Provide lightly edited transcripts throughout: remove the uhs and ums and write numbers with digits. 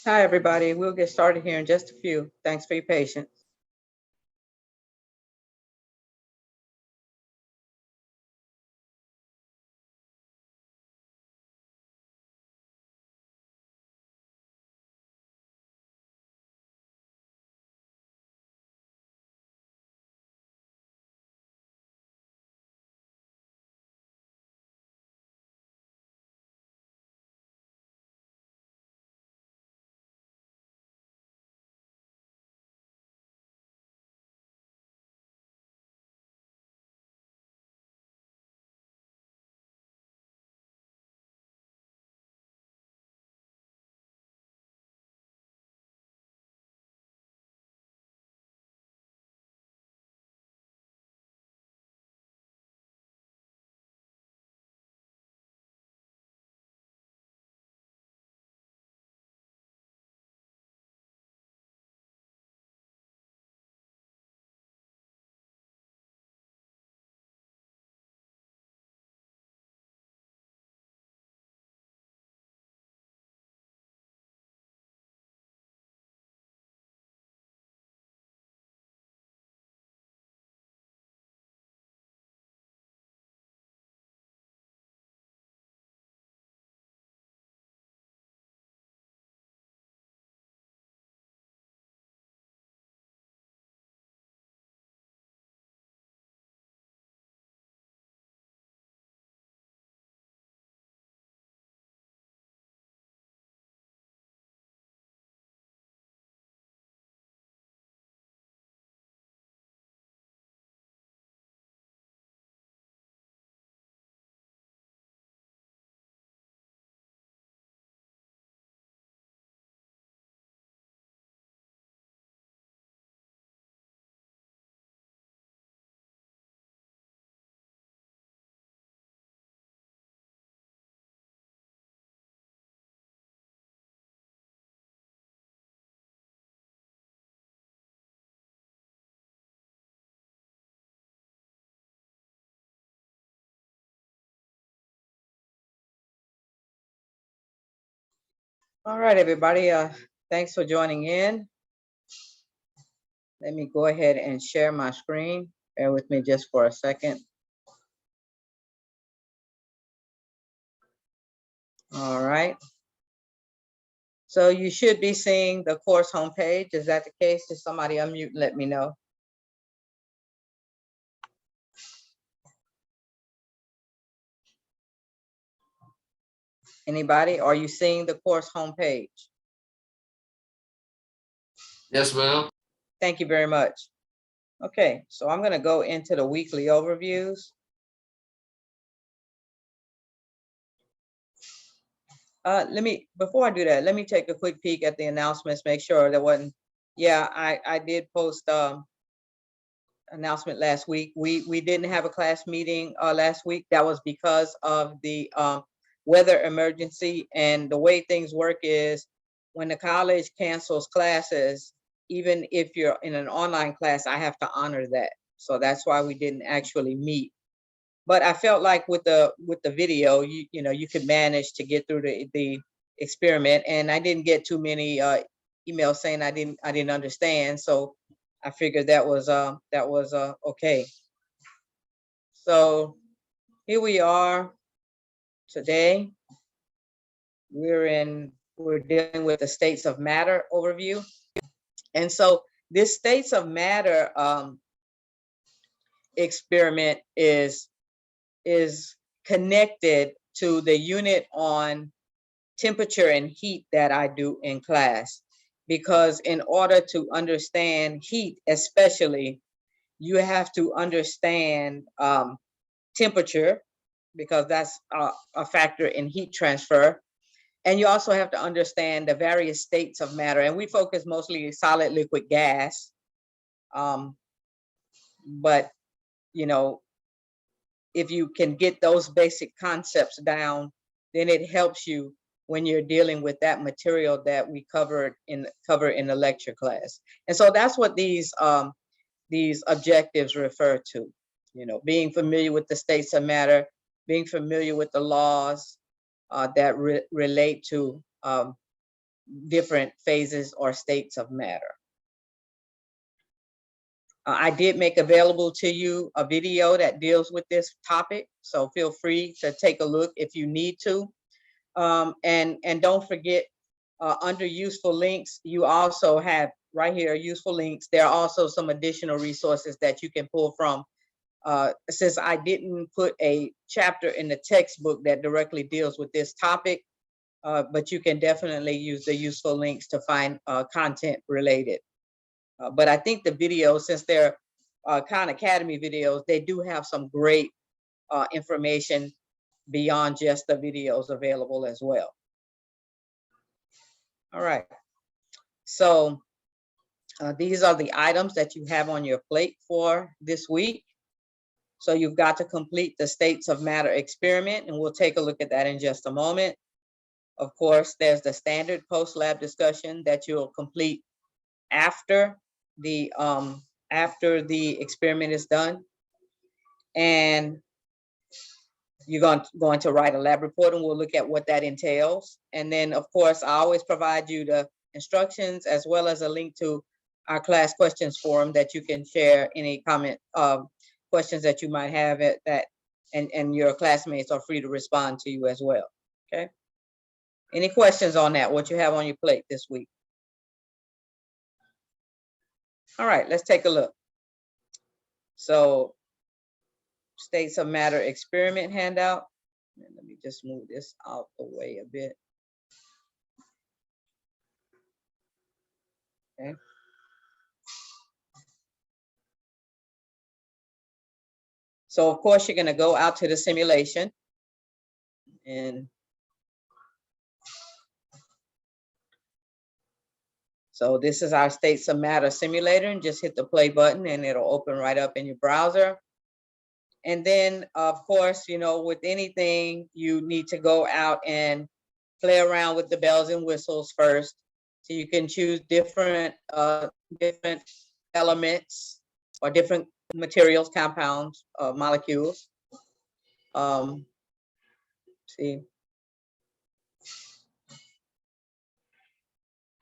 Hi, everybody. We'll get started here in just a few. Thanks for your patience. All right, everybody. Thanks for joining in. Let me go ahead and share my screen. Bear with me just for a second. All right. So you should be seeing the course homepage. Is that the case? Does somebody unmute and let me know? Anybody? Are you seeing the course homepage? Yes, ma'am. Thank you very much. Okay, so I'm going to go into the weekly overviews. Before I do that, let me take a quick peek at the announcements, make sure there wasn't, yeah, I did post announcement last week. We didn't have a class meeting last week. That was because of the weather emergency, and the way things work is when the college cancels classes, even if you're in an online class, I have to honor that. So that's why we didn't actually meet. But I felt like with the video, you know, you could manage to get through the experiment, and I didn't get too many emails saying I didn't understand. So I figured that was okay. So here we are today. We're dealing with the states of matter overview. And so this states of matter experiment is connected to the unit on temperature and heat that I do in class. Because in order to understand heat, especially, you have to understand temperature, because that's a factor in heat transfer. And you also have to understand the various states of matter. And we focus mostly solid, liquid, gas. But, you know, if you can get those basic concepts down, then it helps you when you're dealing with that material that we cover in the lecture class. And so that's what these objectives refer to. You know, being familiar with the states of matter, being familiar with the laws that relate to different phases or states of matter. I did make available to you a video that deals with this topic, so feel free to take a look if you need to. And don't forget, under useful links, you also have right here useful links. There are also some additional resources that you can pull from. Since I didn't put a chapter in the textbook that directly deals with this topic, but you can definitely use the useful links to find content related. But I think the videos, since they're Khan Academy videos, they do have some great information beyond just the videos available as well. All right. So these are the items that you have on your plate for this week. So you've got to complete the states of matter experiment, and we'll take a look at that in just a moment. Of course, there's the standard post-lab discussion that you'll complete after the experiment is done. And you're going to write a lab report, and we'll look at what that entails. And then, of course, I always provide you the instructions as well as a link to our class questions forum that you can share any comment questions that you might have at that, and your classmates are free to respond to you as well. Okay. Any questions on that, what you have on your plate this week? All right, let's take a look. So, states of matter experiment handout. Let me just move this out the way a bit. Okay. So of course you're going to go out to the simulation, and so this is our states of matter simulator, and just hit the play button and it'll open right up in your browser. And then of course, you know, with anything you need to go out and play around with the bells and whistles first, so you can choose different elements or different materials, compounds, molecules. See.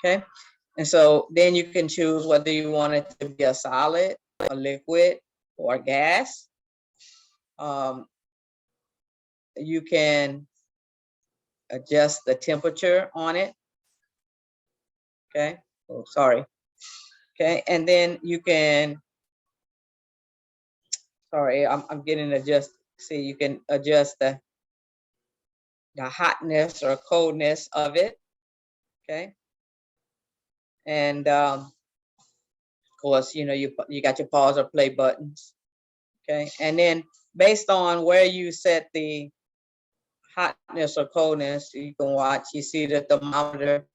Okay. And so then you can choose whether you want it to be a solid, a liquid, or a gas. You can adjust the temperature on it. Okay. Oh, sorry. Okay. And then you can, sorry, I'm getting adjust. See, you can adjust the hotness or coldness of it. Okay. And of course, you know, you got your pause or play buttons. Okay. And then based on where you set the hotness or coldness, you can watch, you see the thermometer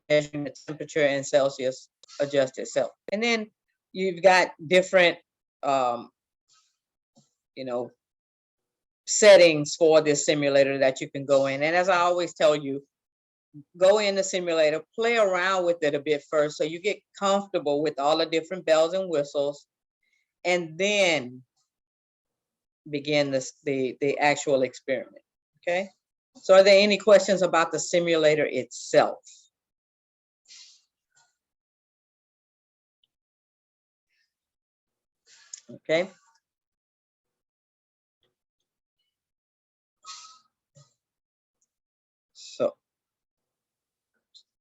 measuring the temperature in Celsius adjust itself. And then you've got different, you know, settings for this simulator that you can go in. And as I always tell you, go in the simulator, play around with it a bit first so you get comfortable with all the different bells and whistles, and then begin the actual experiment. Okay. So are there any questions about the simulator itself? Okay. So,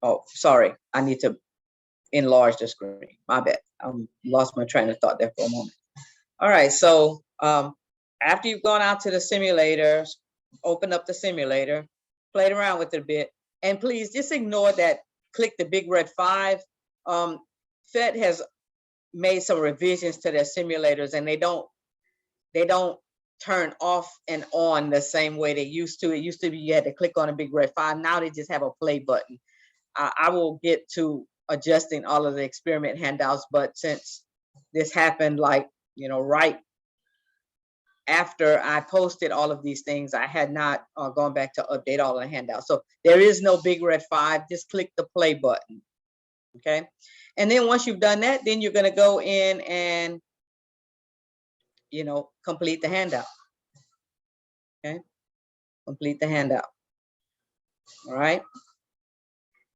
oh, sorry, I need to enlarge the screen. My bad. I lost my train of thought there for a moment. All right. So after you've gone out to the simulator, open up the simulator, played around with it a bit, and please just ignore that. Click the big red 5. Phsc has made some revisions to their simulators, and they don't turn off and on the same way they used to. It used to be you had to click on a big red 5. Now they just have a play button. I will get to adjusting all of the experiment handouts, but since this happened, like, you know, right after I posted all of these things, I had not gone back to update all of the handouts. So there is no big red 5. Just click the play button. Okay. And then once you've done that, then you're going to go in and, you know, complete the handout. Okay. Complete the handout. All right.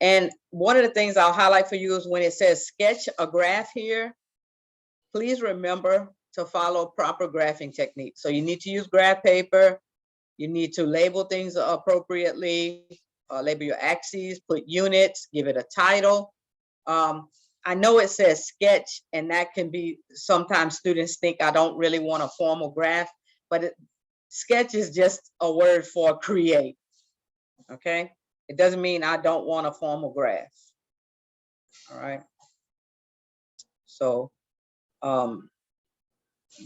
And one of the things I'll highlight for you is when it says sketch a graph here, please remember to follow proper graphing techniques. So you need to use graph paper. You need to label things appropriately, label your axes, put units, give it a title. I know it says sketch, and that can be, sometimes students think I don't really want a formal graph, but sketch is just a word for create, okay? It doesn't mean I don't want a formal graph, all right? So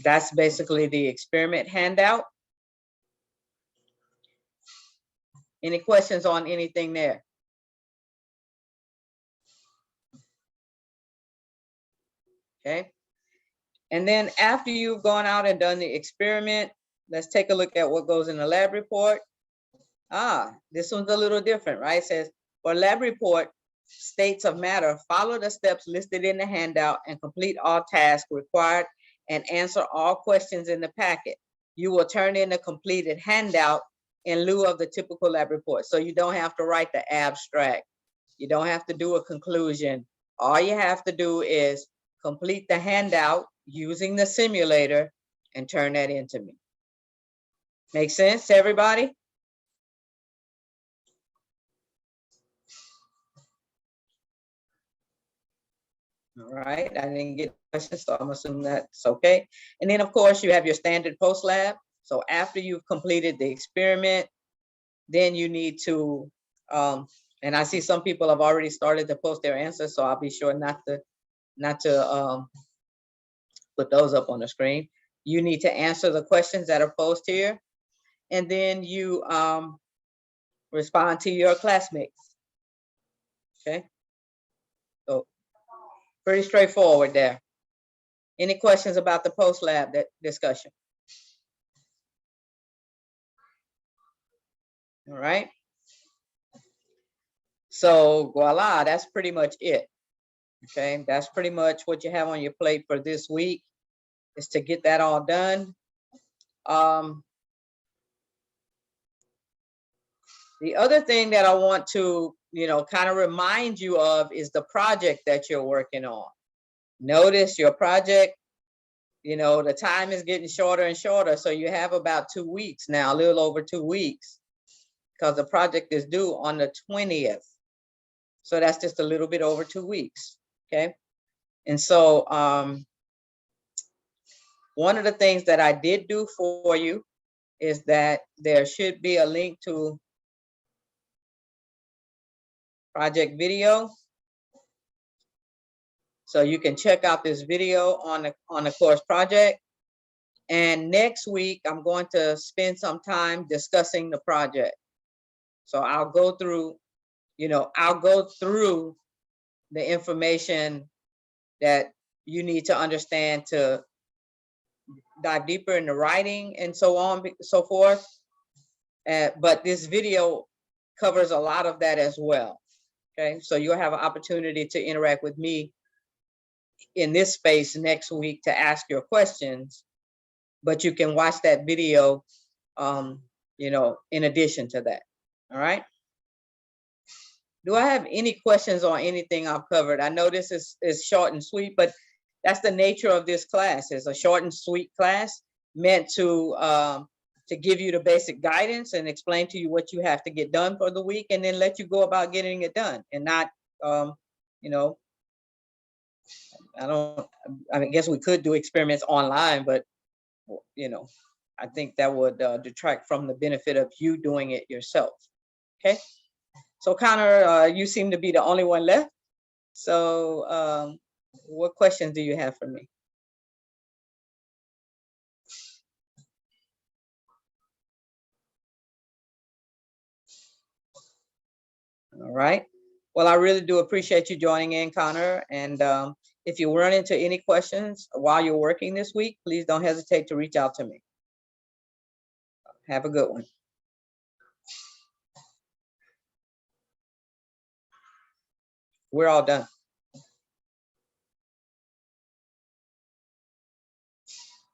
that's basically the experiment handout. Any questions on anything there? Okay. And then after you've gone out and done the experiment, let's take a look at what goes in the lab report. This one's a little different, right? It says, for lab report, states of matter, follow the steps listed in the handout and complete all tasks required and answer all questions in the packet. You will turn in a completed handout in lieu of the typical lab report. So you don't have to write the abstract. You don't have to do a conclusion. All you have to do is complete the handout using the simulator and turn that into me. Make sense to everybody? All right, I didn't get questions, so I'm assuming that's okay. And then of course you have your standard post lab. So after you've completed the experiment, then you need to, and I see some people have already started to post their answers, so I'll be sure not to put those up on the screen. You need to answer the questions that are posted here, and then you respond to your classmates. Okay, so pretty straightforward there. Any questions about the post lab discussion? All right. So voila, that's pretty much it. Okay, that's pretty much what you have on your plate for this week, is to get that all done. The other thing that I want to, kind of remind you of is the project that you're working on. Notice your project, the time is getting shorter and shorter. So you have about 2 weeks now, a little over 2 weeks, because the project is due on the 20th. So that's just a little bit over 2 weeks, okay? And so one of the things that I did do for you is that there should be a link to project video. So you can check out this video on the course project. And next week, I'm going to spend some time discussing the project. So I'll go through, the information that you need to understand to dive deeper into writing and so on, so forth. But this video covers a lot of that as well. Okay, so you'll have an opportunity to interact with me in this space next week to ask your questions, but you can watch that video, in addition to that. All right. Do I have any questions on anything I've covered? I know this is short and sweet, but that's the nature of this class. It's a short and sweet class meant to give you the basic guidance and explain to you what you have to get done for the week, and then let you go about getting it done, and not, I guess we could do experiments online, but, I think that would detract from the benefit of you doing it yourself. Okay. So Connor, you seem to be the only one left. So what questions do you have for me? All right. Well, I really do appreciate you joining in, Connor. And if you run into any questions while you're working this week, please don't hesitate to reach out to me. Have a good one. We're all done.